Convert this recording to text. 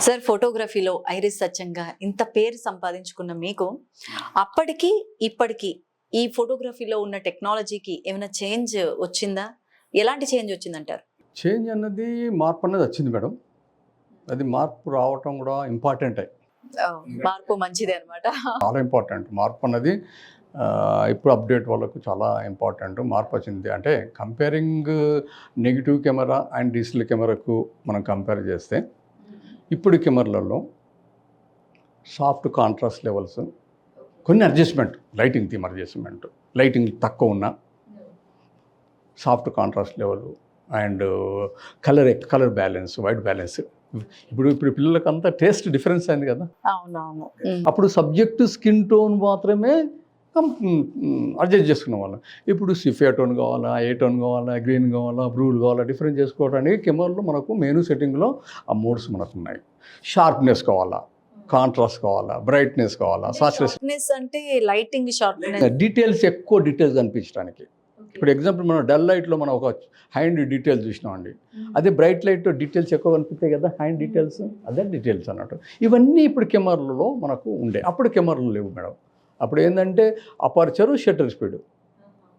Sir ఫోటోగ్రఫీలో iris సత్యంగా ఇంత పేరు సంపాదించుకున్న మీకు అప్పటికి ఇప్పటికి ఈ ఫోటోగ్రఫీలో ఉన్న టెక్నాలజీకి ఏమైనా చేంజ్ వచ్చిందా? ఎలాంటి చేంజ్ వచ్చిందంటారు? చేంజ్ అన్నది మార్పు అన్నది వచ్చింది మేడం. అది మార్పు రావటం కూడా ఇంపార్టెంటే. మార్పు మంచిదే అనమాట. చాలా ఇంపార్టెంట్ మార్పు అన్నది. ఇప్పుడు అప్డేట్ వాళ్ళకు చాలా ఇంపార్టెంట్ మార్పు వచ్చింది. అంటే comparing negative camera and digital కెమెరాకు మనం కంపేర్ చేస్తే ఇప్పుడు కెమెరాలలో సాఫ్ట్ కాంట్రాస్ట్ లెవెల్స్, కొన్ని adjustment, lighting theme adjustment, lighting తక్కువ ఉన్న soft contrast level and colour balance, white balance. ఇప్పుడు పిల్లలకి అంతా టేస్ట్ డిఫరెన్స్ అయింది కదా. అవునవును. అప్పుడు సబ్జెక్టు స్కిన్ టోన్ మాత్రమే అడ్జస్ట్ చేసుకునే వాళ్ళం. ఇప్పుడు సిఫియా టోన్ కావాలా, ఏ టోన్ కావాలా, గ్రీన్ కావాలా, బ్లూలు కావాలా, డిఫరెంట్ చేసుకోవడానికి కెమెరాలో మనకు మెనూ సెట్టింగ్లో ఆ మోడ్స్ మనకు ఉన్నాయి. షార్ప్నెస్ కావాలా, కాంట్రాస్ట్ కావాలా, బ్రైట్నెస్ కావాలా, షార్ప్నెస్ అంటే లైటింగ్ షార్ప్నెస్, డీటెయిల్స్ ఎక్కువ డీటెయిల్స్ కనిపించడానికి. ఇప్పుడు ఎగ్జాంపుల్ మనం డల్ లైట్లో మనం ఒక హ్యాండ్ డీటెయిల్స్ చూసినామండి, అదే బ్రైట్ లైట్లో డీటెయిల్స్ ఎక్కువ కనిపిస్తాయి కదా, హ్యాండ్ డీటెయిల్స్, అదే డీటెయిల్స్ అన్నట్టు. ఇవన్నీ ఇప్పుడు కెమెరాలలో మనకు ఉండే, అప్పుడు కెమెరాలు లేవు మేడం. అప్పుడు ఏంటంటే అపర్చరు, షట్టర్ స్పీడ్,